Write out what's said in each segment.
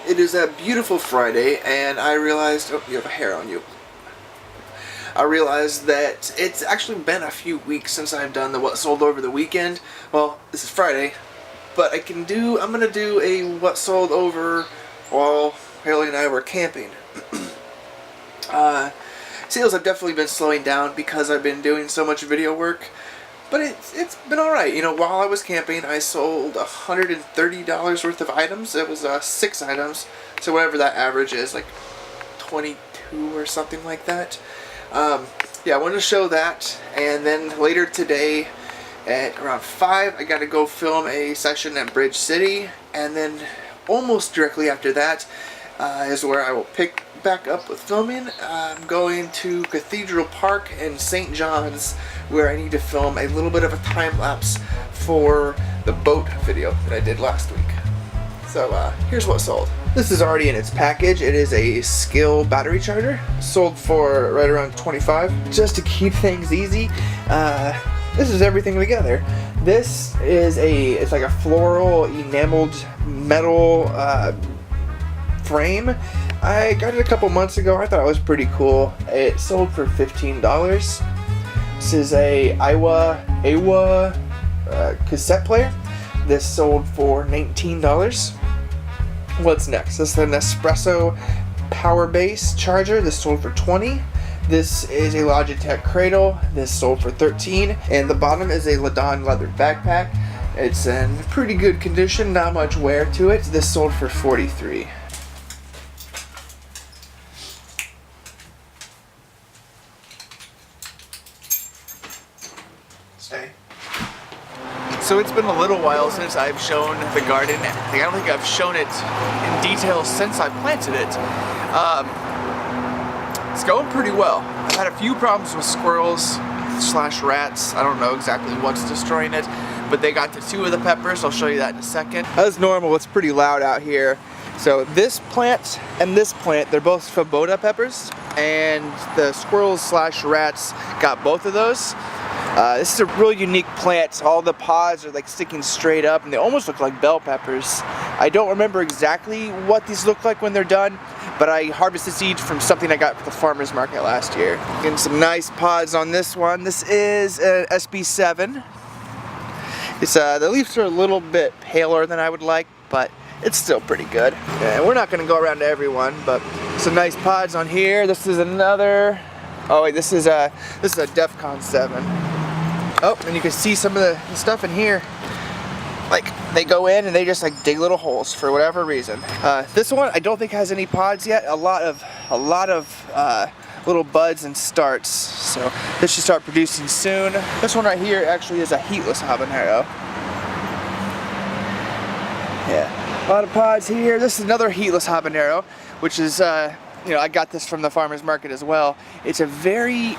It is a beautiful Friday, and I realized, oh, you have a hair on you. I realized that it's actually been a few weeks since I've done the what sold over the weekend. Well, this is Friday, but I'm gonna do a what sold over while Haley and I were camping. Sales have definitely been slowing down because I've been doing so much video work, but it's been alright. You know, while I was camping, I sold $130 worth of items. It was 6 items, so whatever that average is, like 22 or something like that. Yeah, I wanted to show that, and then later today at around 5, I got to go film a session at Bridge City, and then almost directly after that is where I will pick back up with filming. I'm going to Cathedral Park in St. John's, where I need to film a little bit of a time lapse for the boat video that I did last week. So here's what sold. This is already in its package. It is a Skill battery charger, sold for right around 25. Just to keep things easy, this is everything together. This is it's like a floral enameled metal frame. I got it a couple months ago. I thought it was pretty cool. It sold for $15. This is a AWA cassette player. This sold for $19. What's next? This is an Espresso power base charger. This sold for $20. This is a Logitech cradle. This sold for $13. And the bottom is a Ladon leather backpack. It's in pretty good condition, not much wear to it. This sold for $43. Stay. So it's been a little while since I've shown the garden. I don't think I've shown it in detail since I planted it. It's going pretty well. I've had a few problems with squirrels / rats. I don't know exactly what's destroying it, but they got to 2 of the peppers. I'll show you that in a second. As normal, it's pretty loud out here. So this plant and this plant, they're both Faboda peppers, and the squirrels / rats got both of those. This is a really unique plant. All the pods are like sticking straight up, and they almost look like bell peppers. I don't remember exactly what these look like when they're done, but I harvested seeds from something I got at the farmer's market last year. Getting some nice pods on this one. This is an SB7. It's the leaves are a little bit paler than I would like, but it's still pretty good. And we're not going to go around to everyone, but some nice pods on here. This is another. Oh wait, this is a DEFCON 7. Oh, and you can see some of the stuff in here. Like, they go in and they just like dig little holes for whatever reason. This one I don't think has any pods yet. A lot of little buds and starts. So this should start producing soon. This one right here actually is a heatless habanero. Yeah, a lot of pods here. This is another heatless habanero, which is you know, I got this from the farmer's market as well. It's a very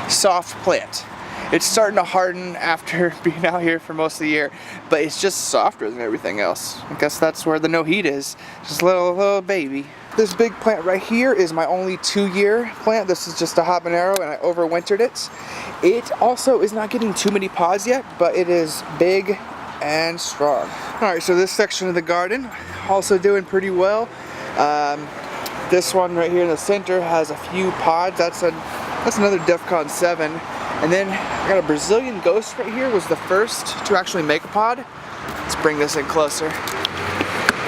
soft plant. It's starting to harden after being out here for most of the year, but it's just softer than everything else. I guess that's where the no heat is. Just a little baby. This big plant right here is my only 2-year plant. This is just a habanero, and I overwintered it. It also is not getting too many pods yet, but it is big and strong. Alright, so this section of the garden also doing pretty well. This one right here in the center has a few pods. That's another DEFCON 7. And then I got a Brazilian Ghost right here, was the first to actually make a pod. Let's bring this in closer.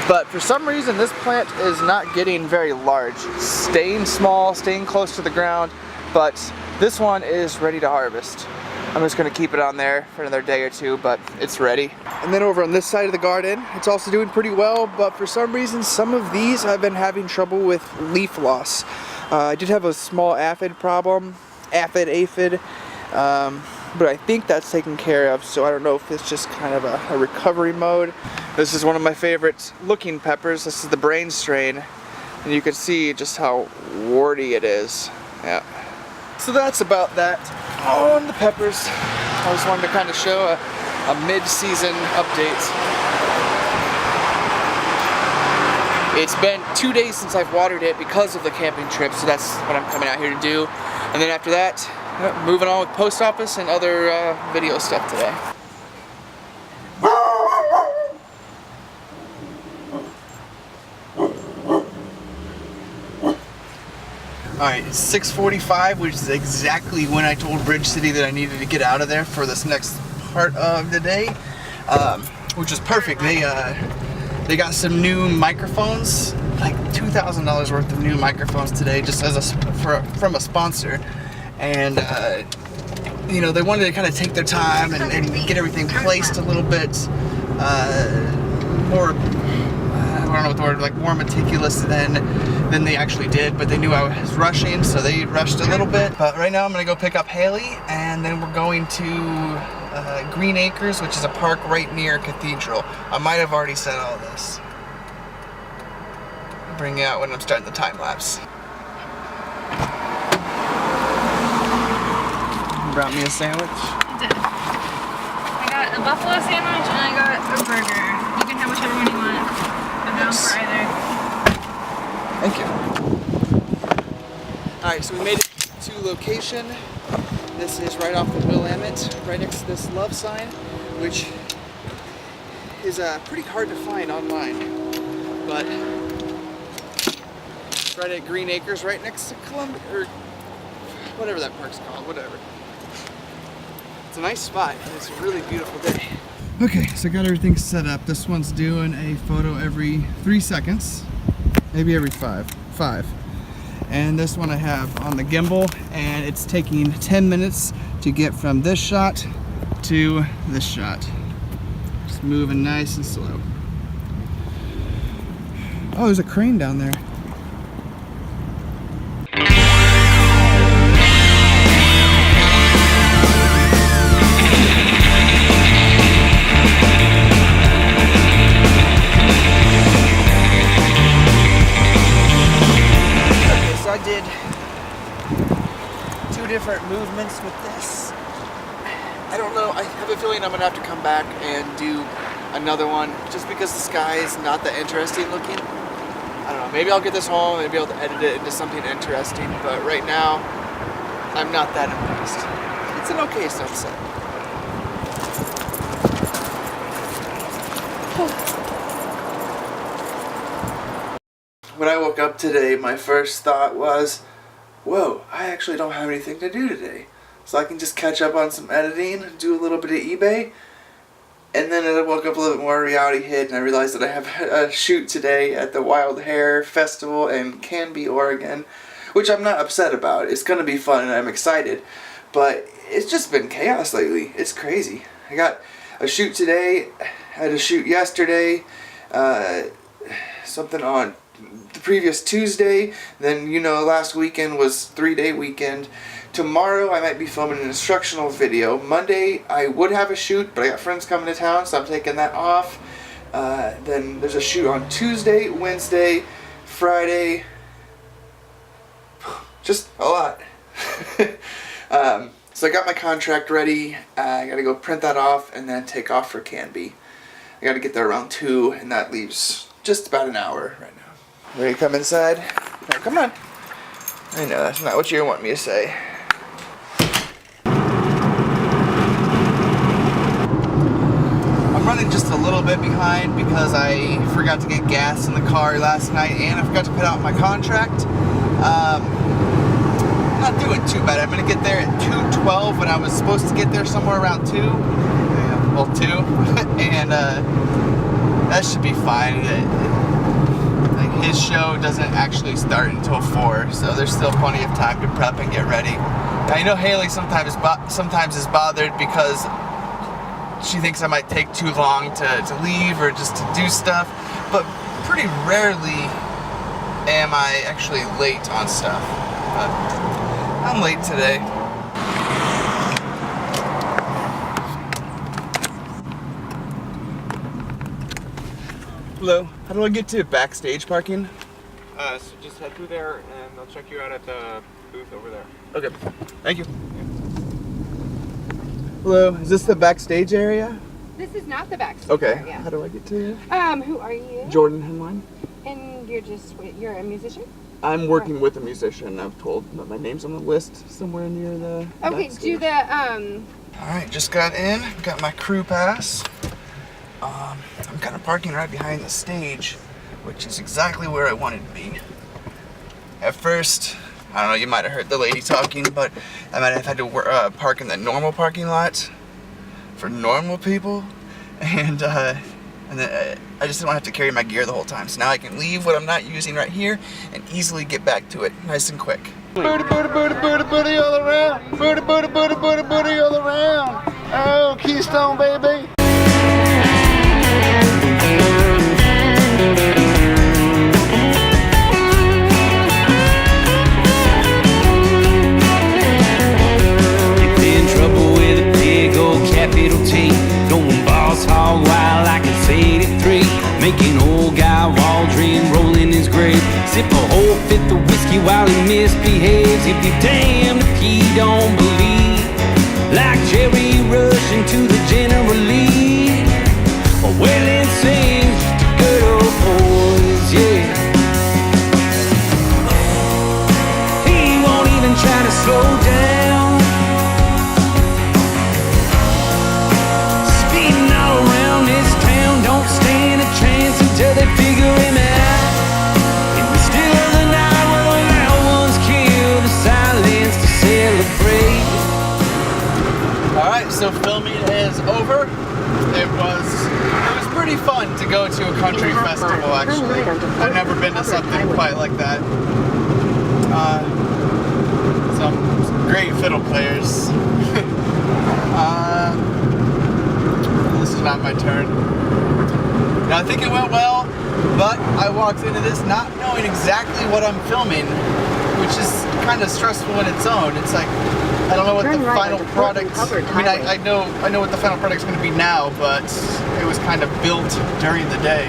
But for some reason this plant is not getting very large. Staying small, staying close to the ground, but this one is ready to harvest. I'm just gonna keep it on there for another day or 2, but it's ready. And then over on this side of the garden, it's also doing pretty well, but for some reason some of these I've been having trouble with leaf loss. I did have a small aphid problem, aphid. But I think that's taken care of, so I don't know if it's just kind of a recovery mode. This is one of my favorite looking peppers. This is the brain strain, and you can see just how warty it is. Yeah. So that's about that on the peppers. I just wanted to kind of show a mid-season update. It's been 2 days since I've watered it because of the camping trip, so that's what I'm coming out here to do. And then after that, moving on with post office and other video stuff today. Alright, it's 6:45, which is exactly when I told Bridge City that I needed to get out of there for this next part of the day, which is perfect. They got some new microphones, like $2,000 worth of new microphones today, just as from a sponsor, and you know, they wanted to kind of take their time and get everything placed a little bit more. I don't know what the word, like more meticulous than they actually did, but they knew I was rushing, so they rushed a little bit. But right now I'm gonna go pick up Haley, and then we're going to Green Acres, which is a park right near Cathedral. I might have already said all this. I'll bring it out when I'm starting the time lapse. You brought me a sandwich? I did. I got a buffalo sandwich and I got a burger. You can have whichever one you want. I'm down for either. Thank you. Alright, so we made it to location. This is right off the Willamette, right next to this love sign, which is pretty hard to find online. But it's right at Green Acres, right next to Columbia, or whatever that park's called, whatever. It's a nice spot, and it's a really beautiful day. Okay, so I got everything set up. This one's doing a photo every 3 seconds, maybe every five. And this one I have on the gimbal, and it's taking 10 minutes to get from this shot to this shot. Just moving nice and slow. Oh, there's a crane down there. I did 2 different movements with this. I don't know, I have a feeling I'm gonna have to come back and do another one just because the sky is not that interesting looking. I don't know, maybe I'll get this home and be able to edit it into something interesting, but right now I'm not that impressed. It's an okay sunset. When I woke up today, my first thought was, whoa, I actually don't have anything to do today. So I can just catch up on some editing, do a little bit of eBay, and then I woke up a little bit more reality hit, and I realized that I have a shoot today at the Wild Hair Festival in Canby, Oregon, which I'm not upset about. It's going to be fun, and I'm excited, but it's just been chaos lately. It's crazy. I got a shoot today, I had a shoot yesterday, something on the previous Tuesday, then you know last weekend was 3-day weekend. Tomorrow I might be filming an instructional video. Monday I would have a shoot, but I got friends coming to town, so I'm taking that off. Then there's a shoot on Tuesday, Wednesday, Friday, just a lot. So I got my contract ready. I gotta go print that off and then take off for Canby. I gotta get there around 2, and that leaves just about an hour right now. Ready to come inside? No, come on. I know, that's not what you want me to say. I'm running just a little bit behind because I forgot to get gas in the car last night, and I forgot to put out my contract. Not doing too bad. I'm going to get there at 2:12 when I was supposed to get there somewhere around 2. Yeah, well, 2. And that should be fine. His show doesn't actually start until 4, so there's still plenty of time to prep and get ready. Now, I know Haley sometimes is bothered because she thinks I might take too long to leave or just to do stuff, but pretty rarely am I actually late on stuff. But I'm late today. Hello, how do I get to backstage parking? So just head through there and they'll check you out at the booth over there. Okay, thank you. Hello, is this the backstage area? This is not the backstage Okay, area. how do I get to you? Who are you? Jordan Henline. And you're a musician? I'm working with a musician. I'm told that my name's on the list somewhere near the Okay, backstage. do the, Alright, just got in, got my crew pass. I'm kind of parking right behind the stage, which is exactly where I wanted to be. At first, I don't know, you might have heard the lady talking, but I might have had to park in the normal parking lot for normal people, and then I just didn't want to have to carry my gear the whole time. So now I can leave what I'm not using right here and easily get back to it nice and quick. Booty, booty, booty, booty, booty all around. Booty, booty, booty, booty, booty all around. Oh, Keystone, baby. Making old guy Waldron rolling his grave. Sip a whole fifth of whiskey while he misbehaves. He'd be damned if he don't believe. Like Jerry rushing to the General Lee. Or wailing sings to good old boys, yeah. He won't even try to slow down. Speeding all around this town, don't stand a chance until they figure him out. In the still of the night when the loud ones kill, the silence to celebrate. Alright, so filming is over. It was pretty fun to go to a country festival, actually. I've never been to something quite like that. Some great fiddle players. This is not my turn. Now, I think it went well, but I walked into this not knowing exactly what I'm filming, which is kind of stressful in its own. It's like, I don't know what the final product, I mean, I know what the final product's going to be now, but it was kind of built during the day.